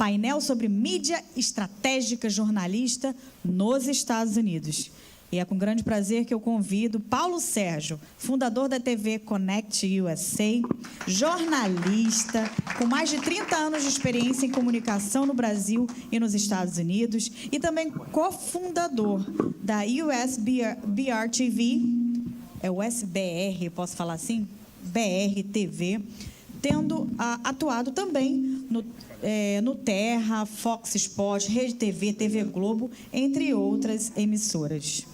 painel sobre mídia estratégica jornalista nos Estados Unidos. E é com grande prazer que eu convido Paulo Sérgio, fundador da TV Connect USA, jornalista com mais de 30 anos de experiência em comunicação no Brasil e nos Estados Unidos, e também cofundador da USBR TV, é o SBR, posso falar assim? BR TV, tendo atuado também no Terra, Fox Sports, Rede TV, TV Globo, entre outras emissoras.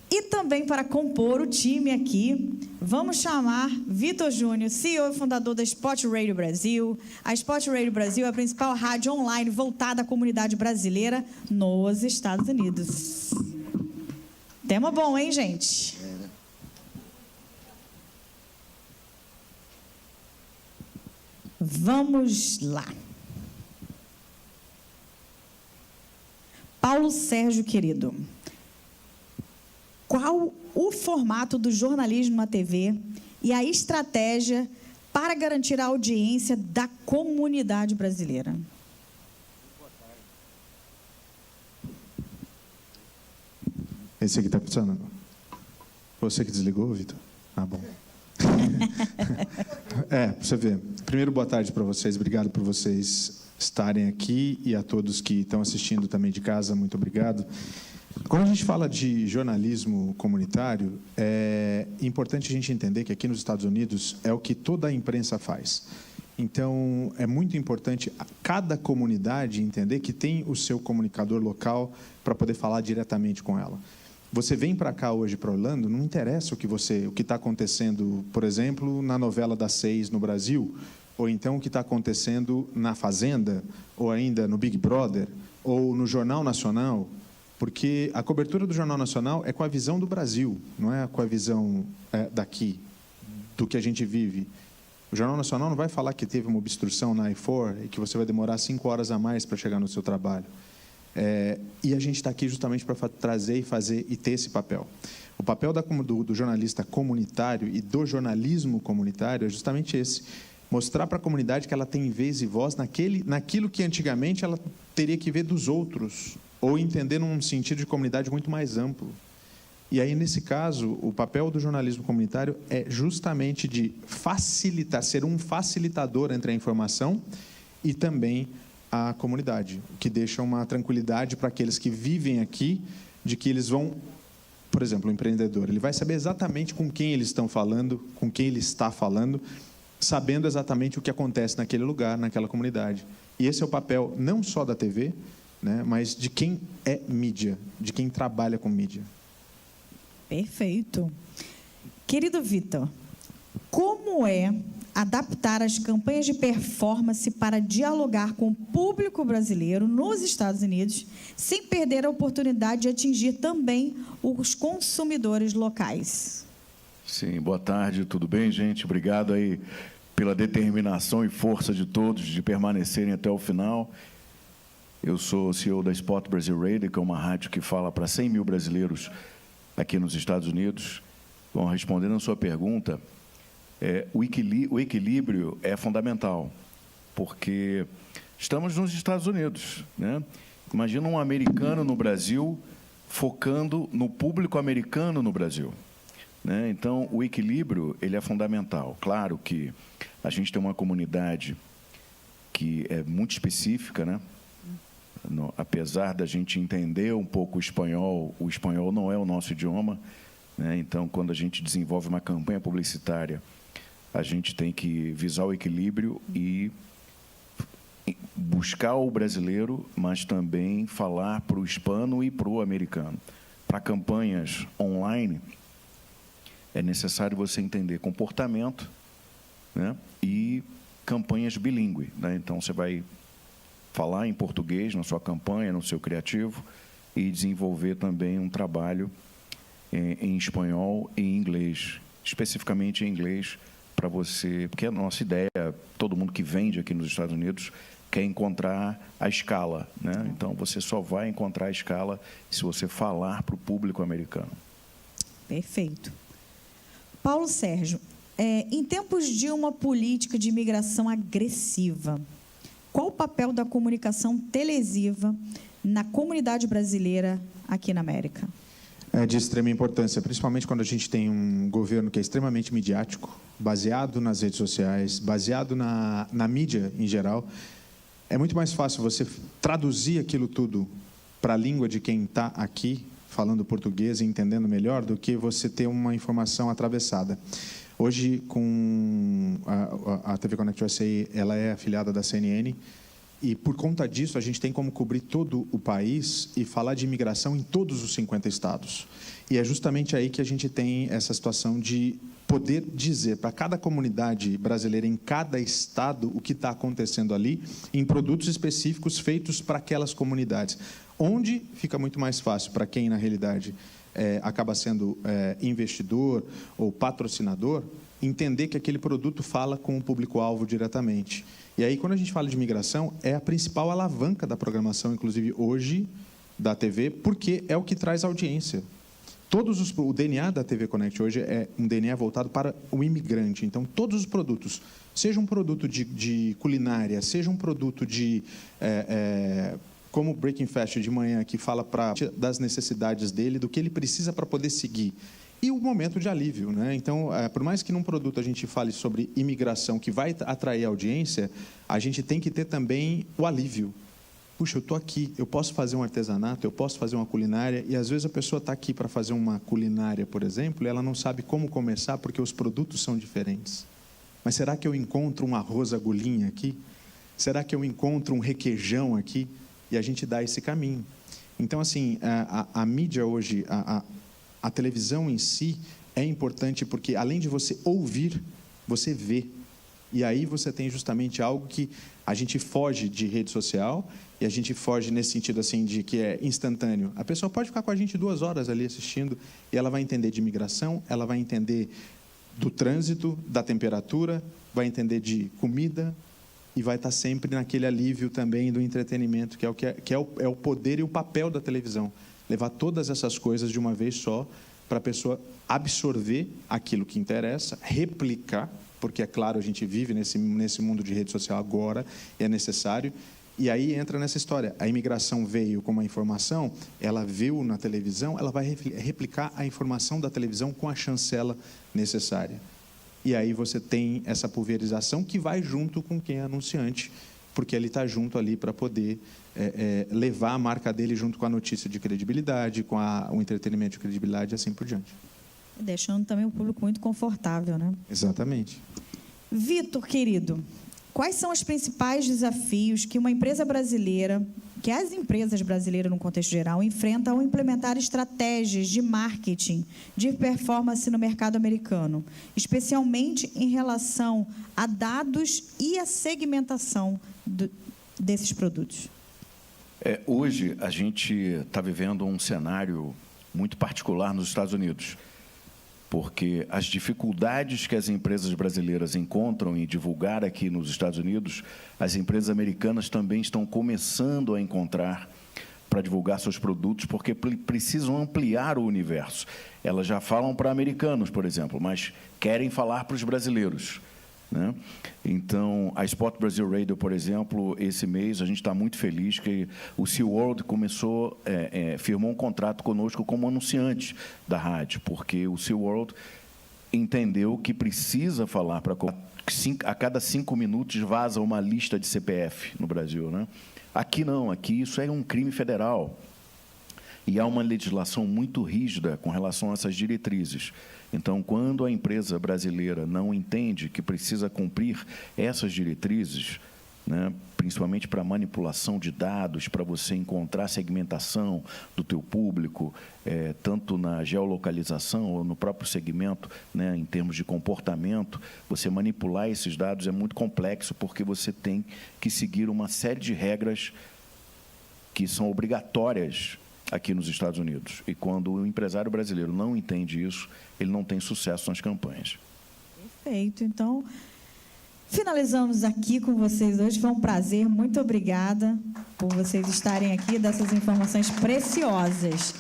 E também para compor o time aqui, vamos chamar Vitor Júnior, CEO e fundador da Spot Radio Brasil. A Spot Radio Brasil é a principal rádio online voltada à comunidade brasileira nos Estados Unidos. Tema bom, hein, gente? Vamos lá. Paulo Sérgio, querido, qual o formato do jornalismo na TV e a estratégia para garantir a audiência da comunidade brasileira? Esse aqui está funcionando. Você que desligou, Vitor? Ah, bom. Para você ver. Primeiro, boa tarde para vocês. Obrigado por vocês estarem aqui, e a todos que estão assistindo também de casa, muito obrigado. Quando a gente fala de jornalismo comunitário, é importante a gente entender que aqui nos Estados Unidos é o que toda a imprensa faz. Então, é muito importante cada comunidade entender que tem o seu comunicador local para poder falar diretamente com ela. Você vem para cá hoje, para Orlando, não interessa o que está acontecendo, por exemplo, na novela das 6 no Brasil, ou então o que está acontecendo na Fazenda, ou ainda no Big Brother, ou no Jornal Nacional, porque a cobertura do Jornal Nacional é com a visão do Brasil, não é com a visão daqui, do que a gente vive. O Jornal Nacional não vai falar que teve uma obstrução na I-4 e que você vai demorar 5 horas a mais para chegar no seu trabalho. E a gente está aqui justamente para trazer e fazer e ter esse papel. O papel do jornalista comunitário e do jornalismo comunitário é justamente esse: mostrar para a comunidade que ela tem vez e voz naquilo que antigamente ela teria que ver dos outros, ou entender num sentido de comunidade muito mais amplo. E aí, nesse caso, o papel do jornalismo comunitário é justamente de facilitar, ser um facilitador entre a informação e também a comunidade, o que deixa uma tranquilidade para aqueles que vivem aqui, de que eles vão, por exemplo, o empreendedor, ele vai saber exatamente com quem eles estão falando, com quem ele está falando, sabendo exatamente o que acontece naquele lugar, naquela comunidade. E esse é o papel não só da TV, né, mas de quem é mídia, de quem trabalha com mídia. Perfeito. Querido Vitor, como é adaptar as campanhas de performance para dialogar com o público brasileiro nos Estados Unidos, sem perder a oportunidade de atingir também os consumidores locais? Sim, boa tarde, tudo bem, gente? Obrigado aí pela determinação e força de todos de permanecerem até o final. Eu sou o CEO da Spot Brazil Radio, que é uma rádio que fala para 100 mil brasileiros aqui nos Estados Unidos. Bom, respondendo a sua pergunta, o equilíbrio é fundamental, porque estamos nos Estados Unidos, né? Imagina um americano no Brasil focando no público americano no Brasil, né? Então, o equilíbrio ele é fundamental. Claro que a gente tem uma comunidade que é muito específica, né? Apesar da gente entender um pouco o espanhol não é o nosso idioma, né? Então, quando a gente desenvolve uma campanha publicitária, a gente tem que visar o equilíbrio e buscar o brasileiro, mas também falar para o hispano e para o americano. Para campanhas online, é necessário você entender comportamento, né, e campanhas bilíngue, né? Então, você vai falar em português na sua campanha, no seu criativo, e desenvolver também um trabalho em espanhol e em inglês, especificamente em inglês, para você, porque a nossa ideia, todo mundo que vende aqui nos Estados Unidos quer encontrar a escala, né? Então, você só vai encontrar a escala se você falar para o público americano. Perfeito. Paulo Sérgio, em tempos de uma política de imigração agressiva, qual o papel da comunicação televisiva na comunidade brasileira aqui na América? É de extrema importância, principalmente quando a gente tem um governo que é extremamente midiático, baseado nas redes sociais, baseado na mídia em geral. É muito mais fácil você traduzir aquilo tudo para a língua de quem está aqui, falando português e entendendo melhor, do que você ter uma informação atravessada. Hoje, com a TV Connect USA, ela é afiliada da CNN, e por conta disso, a gente tem como cobrir todo o país e falar de imigração em todos os 50 estados. E é justamente aí que a gente tem essa situação de poder dizer para cada comunidade brasileira, em cada estado, o que está acontecendo ali, em produtos específicos feitos para aquelas comunidades. Onde fica muito mais fácil para quem, na realidade, acaba sendo investidor ou patrocinador, entender que aquele produto fala com o público-alvo diretamente. E aí, quando a gente fala de migração, é a principal alavanca da programação, inclusive hoje, da TV, porque é o que traz audiência. O DNA da TV Connect hoje é um DNA voltado para o imigrante. Então, todos os produtos, seja um produto de culinária, seja um produto como o Breaking Fast de manhã, que fala das necessidades dele, do que ele precisa para poder seguir. E o momento de alívio, né? Então, por mais que num produto a gente fale sobre imigração que vai atrair audiência, a gente tem que ter também o alívio. Puxa, eu estou aqui, eu posso fazer um artesanato, eu posso fazer uma culinária, e às vezes a pessoa está aqui para fazer uma culinária, por exemplo, e ela não sabe como começar porque os produtos são diferentes. Mas será que eu encontro um arroz agulhinha aqui? Será que eu encontro um requeijão aqui? E a gente dá esse caminho. Então, assim, a mídia hoje, a televisão em si é importante porque, além de você ouvir, você vê. E aí você tem justamente algo que a gente foge de rede social e a gente foge nesse sentido assim de que é instantâneo. A pessoa pode ficar com a gente 2 horas ali assistindo e ela vai entender de imigração, ela vai entender do trânsito, da temperatura, vai entender de comida e vai estar sempre naquele alívio também do entretenimento, que é o poder e o papel da televisão. Levar todas essas coisas de uma vez só para a pessoa absorver aquilo que interessa, replicar, porque, é claro, a gente vive nesse mundo de rede social agora, e é necessário. E aí entra nessa história. A imigração veio com uma informação, ela viu na televisão, ela vai replicar a informação da televisão com a chancela necessária. E aí você tem essa pulverização que vai junto com quem é anunciante, porque ele está junto ali para poder levar a marca dele junto com a notícia de credibilidade, com o entretenimento de credibilidade e assim por diante. Deixando também o público muito confortável, né? Exatamente. Vitor, querido, quais são os principais desafios que uma empresa brasileira, que as empresas brasileiras, no contexto geral, enfrentam ao implementar estratégias de marketing de performance no mercado americano, especialmente em relação a dados e a segmentação desses produtos? Hoje, a gente está vivendo um cenário muito particular nos Estados Unidos, porque as dificuldades que as empresas brasileiras encontram em divulgar aqui nos Estados Unidos, as empresas americanas também estão começando a encontrar para divulgar seus produtos, porque precisam ampliar o universo. Elas já falam para americanos, por exemplo, mas querem falar para os brasileiros, né? Então, a Spot Brazil Radio, por exemplo, esse mês a gente está muito feliz que o SeaWorld firmou um contrato conosco como anunciante da rádio, porque o SeaWorld entendeu que precisa falar para a cada 5 minutos vaza uma lista de CPF no Brasil, né? Aqui não, aqui isso é um crime federal. E há uma legislação muito rígida com relação a essas diretrizes. Então, quando a empresa brasileira não entende que precisa cumprir essas diretrizes, né, principalmente para manipulação de dados, para você encontrar segmentação do teu público, tanto na geolocalização ou no próprio segmento, né, em termos de comportamento, você manipular esses dados é muito complexo, porque você tem que seguir uma série de regras que são obrigatórias aqui nos Estados Unidos. E quando o empresário brasileiro não entende isso, ele não tem sucesso nas campanhas. Perfeito. Então, finalizamos aqui com vocês hoje. Foi um prazer. Muito obrigada por vocês estarem aqui, dessas informações preciosas.